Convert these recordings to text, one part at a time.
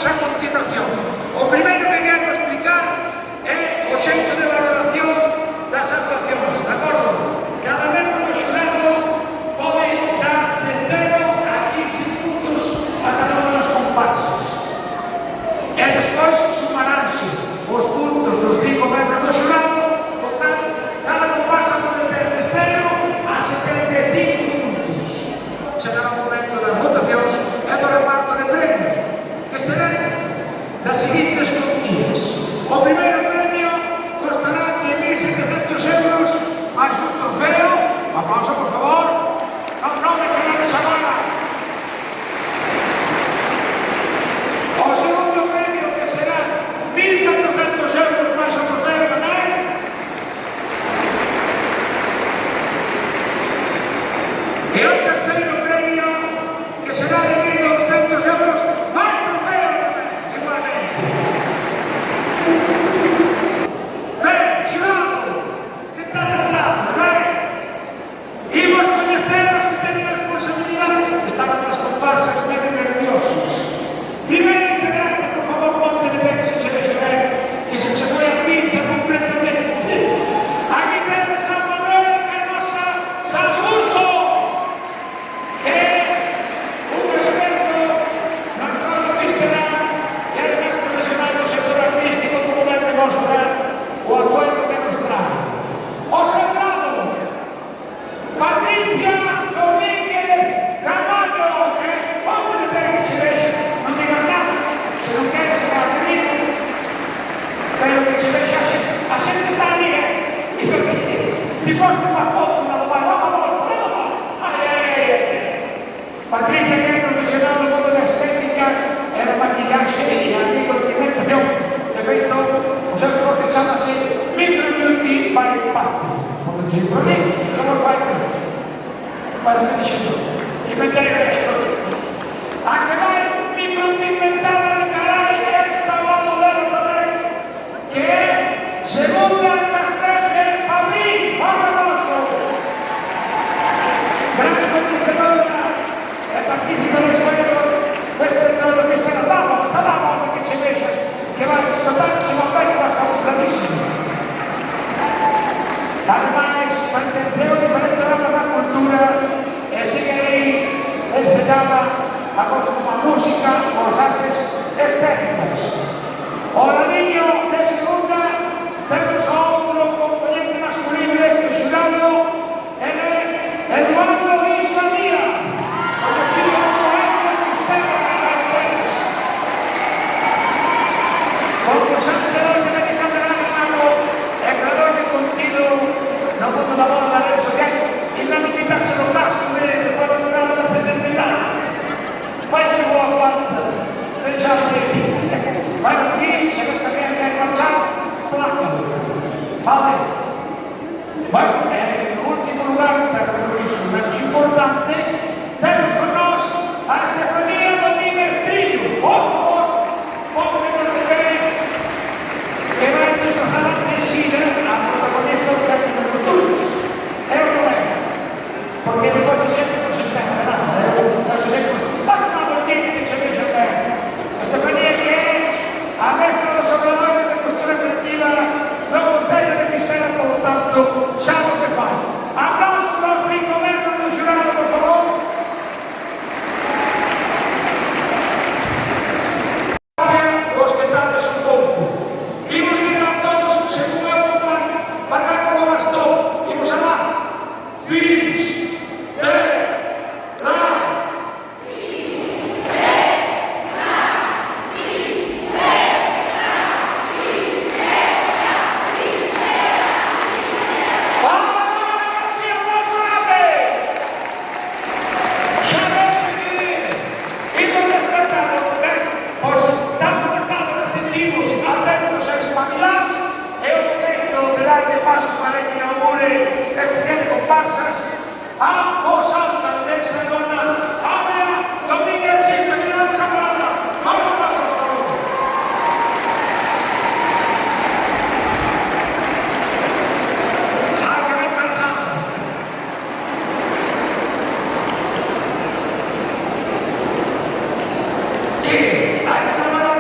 veremos a continuación. O primeiro que quero explicar é o xeito de valoración das actuacións, de acordo? Cada membro do xurado pode dar de 0 a 15 puntos a cada unha das comparsas. E despois sumaránse os puntos dos 5 membros do xurado, total, cada comparsa pode ter de 0 a 75 puntos. Chegará o momento das votacións e do reparto de premios, que serán das seguintes cuantías. O primeiro premio costará 10.700 euros máis un trofeo. Un aplauso, por favor. Non me quedades agora. O segundo premio, que será 1.400 euros máis o trofeo tamén. E o terceiro premio, que será de 1.200 euros máis trofeo tamén, igualmente. Ben, xurado, que tal estamos, ben? Imos coñecer os que teñen a responsabilidade. Estaban nas comparsas medio nerviosos. Primeiro integrante, por favor, ponte de pé, que se che vexe ben, que se che foi a pinza completamente. Aquí tenes a Manuel Canosa Sanjurjo, que é un experto no entorno fiscal e además profesional do sector artístico, como ben demostra o atuendo que nos trae. O sembrado, Patricia Domínguez Camallo, que ponte de pé, que che vexe, non digas nada, se non queres que haga comigo, pero que che vexe a xente está ali, ti poste unha foto, unha do bailón, a volta, Patricia, que é profesional do mundo da estética e da maquillaxe e a micropigmentación. De feito, o seu negocio chamase Microbeauty by Patri. Pode dicir por mí, como fai precio. Para este dixendo, inventei esto. A que vai micropigmentada de carai esta ao lado dela tamén, que é Segunda Castreje Pablín, famoso. Grande comunicadora e participa no historia deste entrado que está na tábua, que che vexa, que vai escotarche unha película camufladísima. Ademais, pertenceu a diferentes ramas da cultura e sigue aí enseñada a cosas como a música ou as artes estéticas. O ladiño de segunda temos a outro componente masculino deste xurado, ele é Eduardo Isa Díaz, conocido como Edgar Costela Carreras. Concursante de arte de Alejandra Lago e creador de contido no mundo da moda das redes sociais, e non me quitarse o casco de poder tirar a Mercedes Milán. Faixe boa falta, deixade. Bueno, aquí, se ves que alguén quer marchar, plácalo. Vale? Bueno, no último lugar, pero non iso menos importante, temos con nós a Estefanía Domínguez Trillo. Por favor, póntenos de pé, que vai destrozar a Tesina, a protagonista do Campo de Costumes. É o problema. Porque depois a xente non se entende de nada. Non se xente vai tomar o tiempo que se vexa ben. Estefanía, que é a mestra dos obradores de costura creativa do Concello de Fisterra, por lo tanto, sabe o que fai. Aplausos para os 5 membros do xurado, por favor. Os que tardes un pouco. Imos mirar todos, según eu o plan, marcar como bastón. Imos alá. Fins de la... Paso para que inaugure este día de comparsas a vos alcaldesa dona Áurea Domínguez Sista, que damos a palabra. Vamos, por favor. Hay que ver calzada. Que hay que trabajar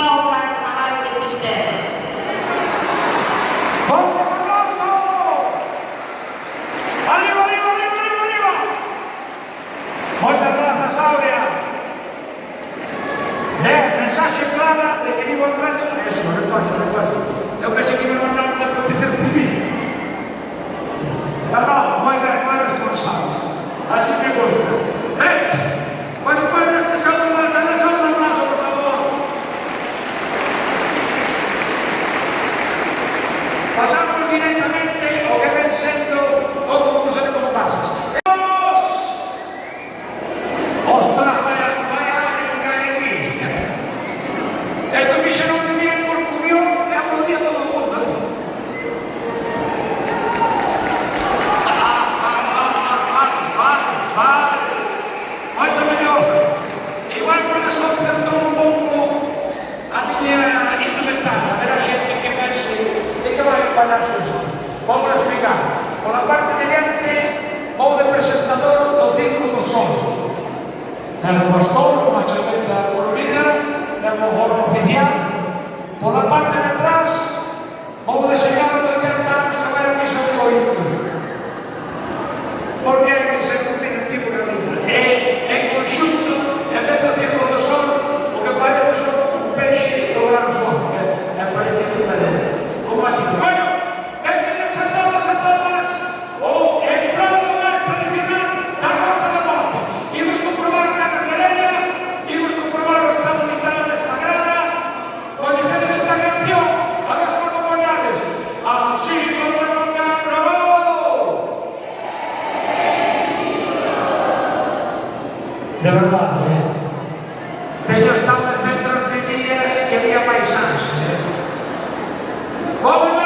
o carnaval de Fisterra. ¡Fuertes aplausos! ¡Arriba, arriba, arriba, arriba, arriba! Moitas grazas, Áurea. Mensaxe clara de que vivo entrando. Eso, recuerdo. Eu pensei que me mandaron de protección civil. No, moi ben, moi responsable. Así me gusta. Pues después de este saludo, dale otro aplauso, por favor. Pasamos directamente ao que ven sendo o concurso de comparsas. Ostras, vaya que cae aquí. Esto fixeron un día por Cubión e aplaudía todo o mundo. Vale. Moito mellor. Igual por desconcentrou un pouco a miña indumentaria. A ver a xente que pense de que vai payaso isto. Vamos a explicar. Por la parte de diante vou de presentador do Circo do Sol. Levo bastón, unha chaqueta colorida, levo o gorro oficial. Por la parte de atrás vou de señor de 80 anos que vai a misa de oito. Porque hai que ser combinativo na vida. E, en conxunto, en vez do Circo do Sol, o que parece son un peixe do gran sol. Parece que parece. Como a dice. Bueno, benvidos a todas, o entrado máis tradicional da Costa da Morte. Imos comprobar a naturaleza, imos comprobar o estado vital desta grada. Coñecedes esta canción, a ver se me acompañades. Ao Circo do Carnaval. De verdade, teño estado en centros de día que había máis ansia. Vamos